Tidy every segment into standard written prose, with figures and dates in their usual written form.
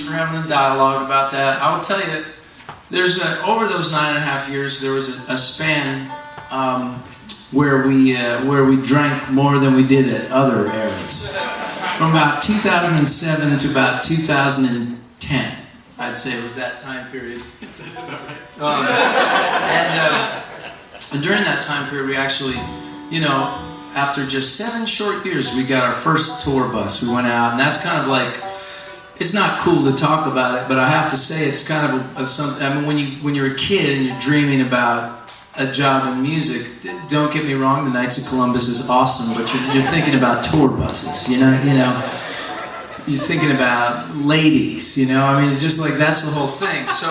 for having a dialogue about that. I will tell you that there's over those 9.5 years, there was a span where we drank more than we did at other eras. From about 2007 to about 2010, I'd say it was that time period. And during that time period, we actually, you know, after just 7 short years, we got our first tour bus. We went out, and that's kind of like, it's not cool to talk about it, but I have to say it's kind of something. I mean, when you're a kid and you're dreaming about a job in music, don't get me wrong, the Knights of Columbus is awesome, but you're thinking about tour buses, you know, you're thinking about ladies, you know. I mean, it's just like, that's the whole thing. So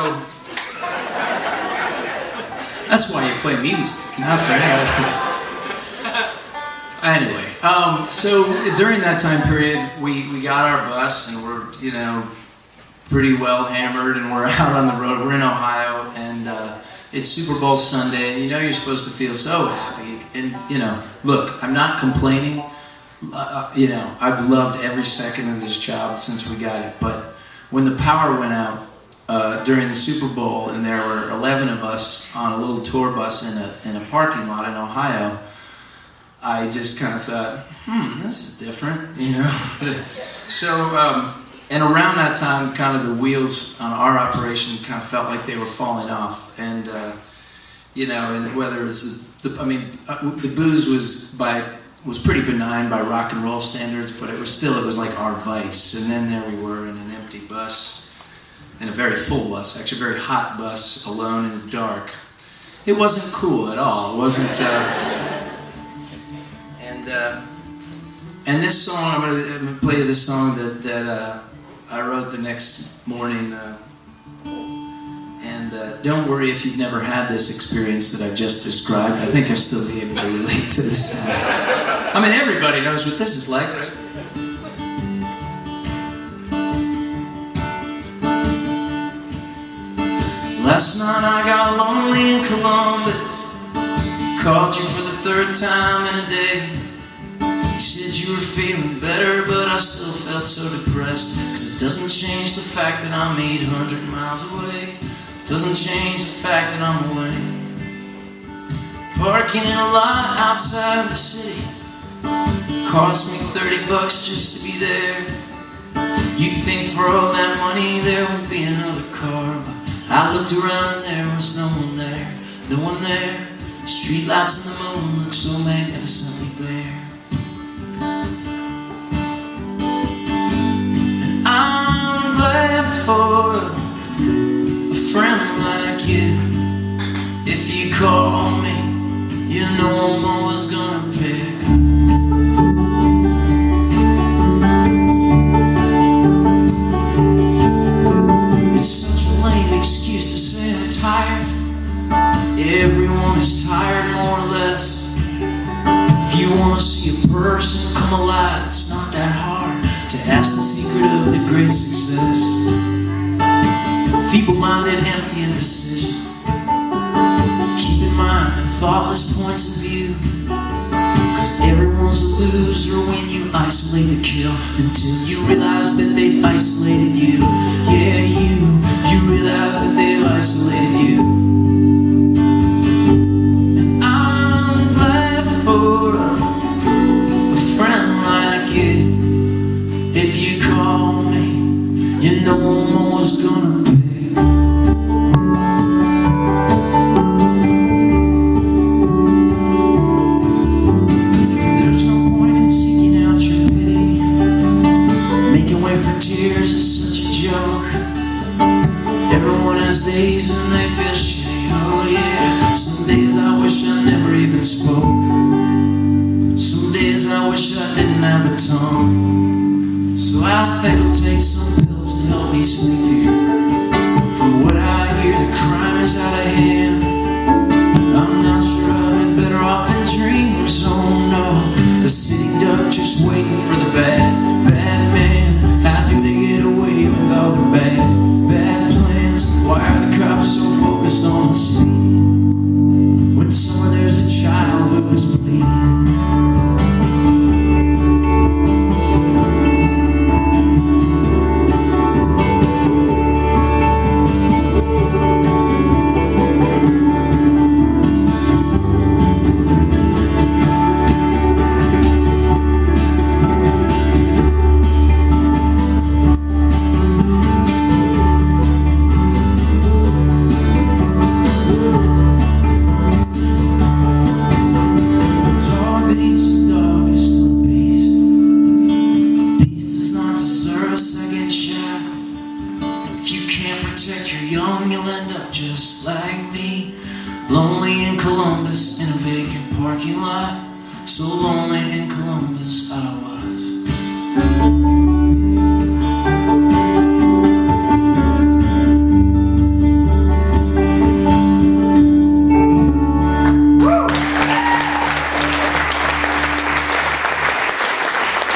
that's why you play music, not for any other reason. Anyway, so during that time period, we got our bus, and we're, you know, pretty well hammered, and we're out on the road. We're in Ohio, and it's Super Bowl Sunday, and you know you're supposed to feel so happy. And, you know, look, I'm not complaining. You know, I've loved every second of this job since we got it. But when the power went out during the Super Bowl, and there were 11 of us on a little tour bus in a parking lot in Ohio, I just kind of thought, this is different, you know. So, and around that time, kind of the wheels on our operation kind of felt like they were falling off. And, you know, and whether it was, the booze was pretty benign by rock and roll standards, but it was like our vice. And then there we were in an empty bus, in a very full bus, actually a very hot bus, alone in the dark. It wasn't cool at all. It wasn't. And this song, I'm gonna play you this song that I wrote the next morning. And don't worry if you've never had this experience that I've just described. I think you'll still be able to relate to this song. I mean, everybody knows what this is like, right? Last night I got lonely in Columbus. Called you for the 3rd time in a day. You said you were feeling better, but I still felt so depressed. Cause it doesn't change the fact that I'm 800 miles away. Doesn't change the fact that I'm away. Parking in a lot outside the city cost me $30 just to be there. You'd think for all that money there would be another car, but I looked around and there was no one there. No one there. Streetlights and the moon look so magnificently bare. I'm glad for a friend like you. If you call me, you know I'm always gonna pick. It's such a lame excuse to say I'm tired. Everyone is tired, more or less. If you want to see a person come alive, it's not that hard to ask the secret of the great success. Feeble-minded, empty indecision. Keep in mind the thoughtless points of view. Cause everyone's a loser when you isolate the kill, until you realize that they've isolated you. Yeah, you realize that they've isolated you. If you call me, you know I'm always gonna pick. There's no point in seeking out your pity. Making way for tears is such a joke. Everyone has days when they feel shitty, oh yeah. Some days I wish I never even spoke. Some days I wish I didn't have a tongue. So I think I'll take some pills to help me sleep here. From what I hear, the crime is out of hand. I'm not sure I've been better off in dreams, oh no. A sitting duck just waiting for the bad man. How do they get away with all their bad plans? Why are the cops so focused on the speed when somewhere there's a child who is bleeding? young, you'll end up just like me. Lonely in Columbus in a vacant parking lot. So lonely in Columbus, I